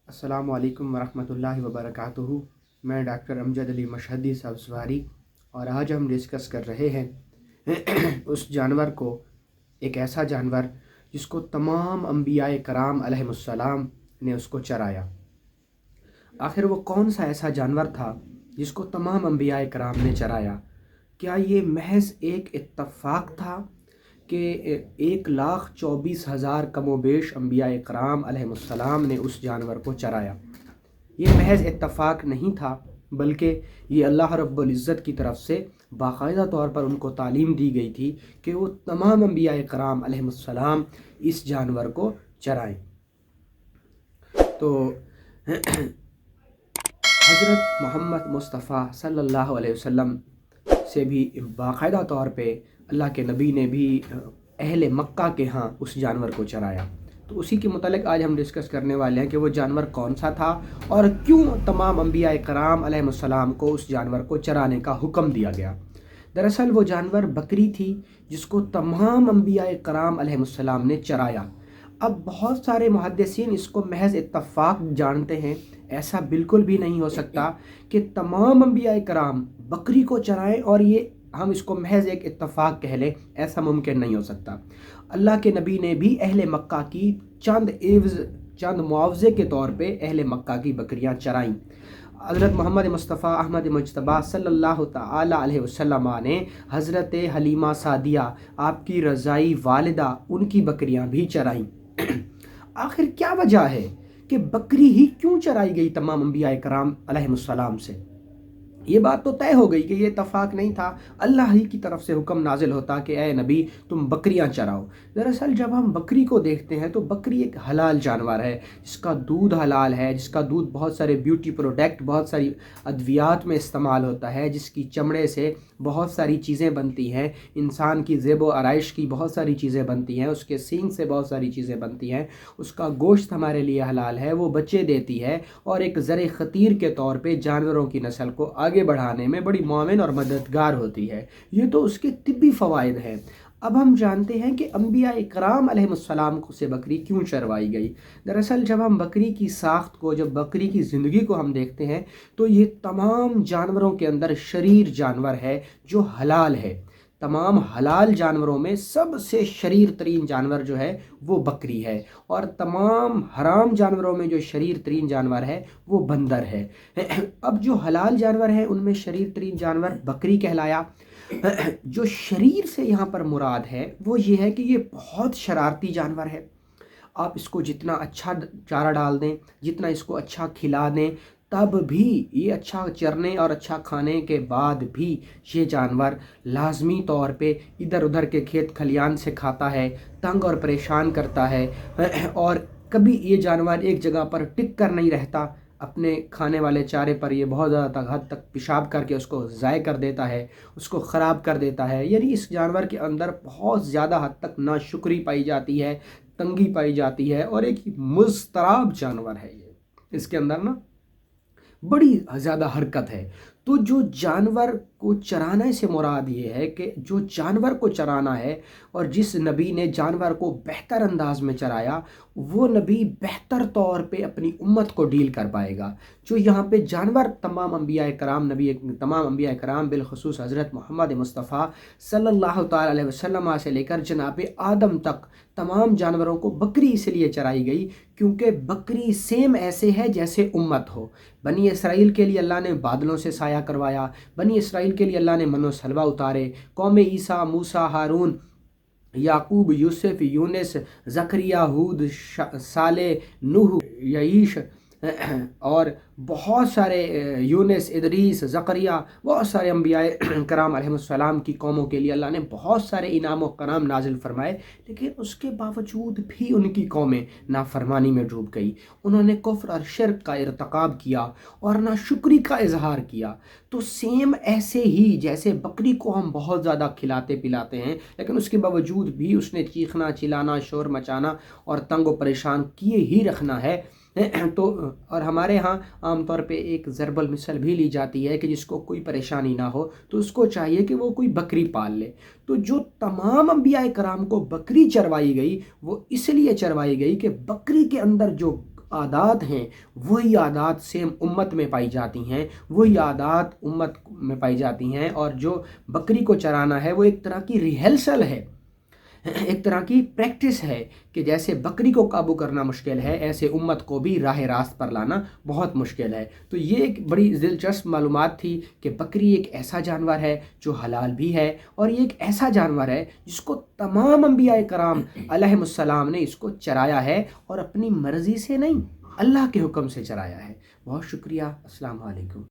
अस्सलामु अलैकुम वरहमतुल्लाहि वबरकातुहू। मैं डॉक्टर अमजद अली मशहदी सब्ज़वारी और आज हम डिस्कस कर रहे हैं उस जानवर को, एक ऐसा जानवर जिसको तमाम अम्बियाए कराम अलैहिमुस्सलाम ने उसको चराया। आखिर वो कौन सा ऐसा जानवर था जिसको तमाम अम्बियाए कराम ने चराया? क्या ये महज एक इत्तफाक था कि 1,24,000 कमोबेश अम्बियाए कराम अलैहिमुस्सलाम ने उस जानवर को चराया? ये महज इत्तफाक नहीं था, बल्कि ये अल्लाह रब्बुल इज़्ज़त की तरफ से बाकायदा तौर पर उनको तालीम दी गई थी कि वो तमाम अम्बियाए कराम अलैहिमुस्सलाम इस जानवर को चराएं। तो हज़रत मोहम्मद मुस्तफ़ा सल्लल्लाहु अलैहि वसल्लम से भी बाकायदा तौर पे अल्लाह के नबी ने भी अहले मक्का के यहाँ उस जानवर को चराया। तो उसी के मुतालिक आज हम डिस्कस करने वाले हैं कि वो जानवर कौन सा था और क्यों तमाम अम्बिया कराम अलैहिस्सलाम को उस जानवर को चराने का हुक्म दिया गया। दरअसल वो जानवर बकरी थी जिसको तमाम अम्बिया कराम अलैहिस्सलाम ने चराया। अब बहुत सारे मुहद्दिसीन इसको महज इत्तफाक जानते हैं। ऐसा बिल्कुल भी नहीं हो सकता कि तमाम अम्बिया कराम बकरी को चराएं और ये हम इसको महज एक इत्तफाक कह लें, ऐसा मुमकिन नहीं हो सकता। अल्लाह के नबी ने भी अहले मक्का की चंद मुआवजे के तौर पे अहले मक्का की बकरियां चराईं। हज़रत मोहम्मद मुस्तफ़ा अहमद मुज्तबा सल्लल्लाहु तआला अलैहि वसल्लम ने हज़रत हलीमा सादिया, आपकी रज़ाई वालिदा, उनकी बकरियां भी चराईं। आखिर क्या वजह है कि बकरी ही क्यों चराई गई तमाम अम्बिया कराम अलैहिमुस्सलाम से? ये बात तो तय हो गई कि ये इत्तफाक नहीं था, अल्लाह ही की तरफ से हुक्म नाजिल होता कि ए नबी तुम बकरियां चराओ। दरअसल जब हम बकरी को देखते हैं तो बकरी एक हलाल जानवर है, जिसका दूध हलाल है, जिसका दूध बहुत सारे ब्यूटी प्रोडक्ट, बहुत सारी अद्वियात में इस्तेमाल होता है, जिसकी चमड़े से बहुत सारी चीज़ें बनती हैं, इंसान की ज़ेब व आराइश की बहुत सारी चीज़ें बनती हैं, उसके सींग से बहुत सारी चीज़ें बनती हैं, उसका गोश्त हमारे लिए हलाल है, वो बच्चे देती है और एक ज़र ख़तीर के तौर पे जानवरों की नस्ल को आगे बढ़ाने में बड़ी मुआविन और मददगार होती है। ये तो उसके तिब्बी फ़वाइद हैं। अब हम जानते हैं कि अम्बिया इकराम अलैहिस्सलाम को से बकरी क्यों चरवाई गई। दरअसल जब हम बकरी की साख्त को, जब बकरी की ज़िंदगी को हम देखते हैं तो ये तमाम जानवरों के अंदर शरीर जानवर है जो हलाल है। तमाम हलाल जानवरों में सबसे शरीर तरीन जानवर जो है वो बकरी है, और तमाम हराम जानवरों में जो शरीर तरीन जानवर है वो बंदर है। अब जो हलाल जानवर है उनमें शरीर तरीन जानवर बकरी कहलाया। जो शरीर से यहाँ पर मुराद है वो ये है कि ये बहुत शरारती जानवर है। आप इसको जितना अच्छा चारा डाल दें, जितना इसको अच्छा खिला दें, तब भी ये अच्छा चरने और अच्छा खाने के बाद भी ये जानवर लाजमी तौर पे इधर उधर के खेत खलियान से खाता है, तंग और परेशान करता है, और कभी ये जानवर एक जगह पर टिक कर नहीं रहता। अपने खाने वाले चारे पर ये बहुत ज़्यादा हद तक पेशाब करके उसको ज़ाय कर देता है, उसको ख़राब कर देता है। यानी इस जानवर के अंदर बहुत ज़्यादा हद तक नाशुक्री पाई जाती है, तंगी पाई जाती है, और एक मुज़तराब जानवर है ये। इसके अंदर ना बड़ी ज़्यादा हरकत है। तो जो जानवर को चराने से मुराद ये है कि जो जानवर को चराना है, और जिस नबी ने जानवर को बेहतर अंदाज में चराया, वो नबी बेहतर तौर पे अपनी उम्मत को डील कर पाएगा। जो यहाँ पे जानवर तमाम अम्बिया कराम बिलखुसूस हज़रत मोहम्मद मुस्तफ़ा सल्लल्लाहु ताला अलैहि वसल्लम से लेकर जनाब आदम तक तमाम जानवरों को बकरी इसलिए चराई गई क्योंकि बकरी सेम ऐसे है जैसे उम्मत हो। बनी इसराइल के लिए अल्लाह ने बादलों से साया करवाया, बनी इसराइल के लिए अल्लाह ने मनो सलवा उतारे, कौम ईसा, मूसा, हारून, याकूब, यूसुफ, यूनुस, ज़करिया, हूद, साले, नूह, यईश और बहुत सारे यूनुस, इदरीस, ज़करिया, बहुत सारे अम्बिया कराम अलैहिस्सलाम की कौमों के लिए अल्लाह ने बहुत सारे इनाम व कराम नाजिल फरमाए। लेकिन उसके बावजूद भी उनकी कौमें नाफरमानी में डूब गई। उन्होंने कुफ्र और शिर्क का इर्तिकाब किया और नाशुक्री का इजहार किया। तो सेम ऐसे ही जैसे बकरी को हम बहुत ज़्यादा खिलाते पिलाते हैं, लेकिन उसके बावजूद भी उसने चीखना, चिल्लाना, शोर मचाना और तंग व परेशान किए ही रखना है। तो और हमारे यहाँ आमतौर पे एक ज़रबल मिसल भी ली जाती है कि जिसको कोई परेशानी ना हो तो उसको चाहिए कि वो कोई बकरी पाल ले। तो जो तमाम अम्बिया कराम को बकरी चरवाई गई वो इसलिए चरवाई गई कि बकरी के अंदर जो عادات ہیں وہی عادات سیم امت میں پائی جاتی ہیں، وہی عادات امت میں پائی جاتی ہیں، اور جو بکری کو چرانا ہے وہ ایک طرح کی ریہرسل ہے، ایک طرح کی پریکٹس ہے کہ جیسے بکری کو قابو کرنا مشکل ہے ایسے امت کو بھی راہ راست پر لانا بہت مشکل ہے۔ تو یہ ایک بڑی دلچسپ معلومات تھی کہ بکری ایک ایسا جانور ہے جو حلال بھی ہے، اور یہ ایک ایسا جانور ہے جس کو تمام انبیاء کرام علیہ السلام نے اس کو چرایا ہے، اور اپنی مرضی سے نہیں، اللہ کے حکم سے چرایا ہے۔ بہت شکریہ، السلام علیکم۔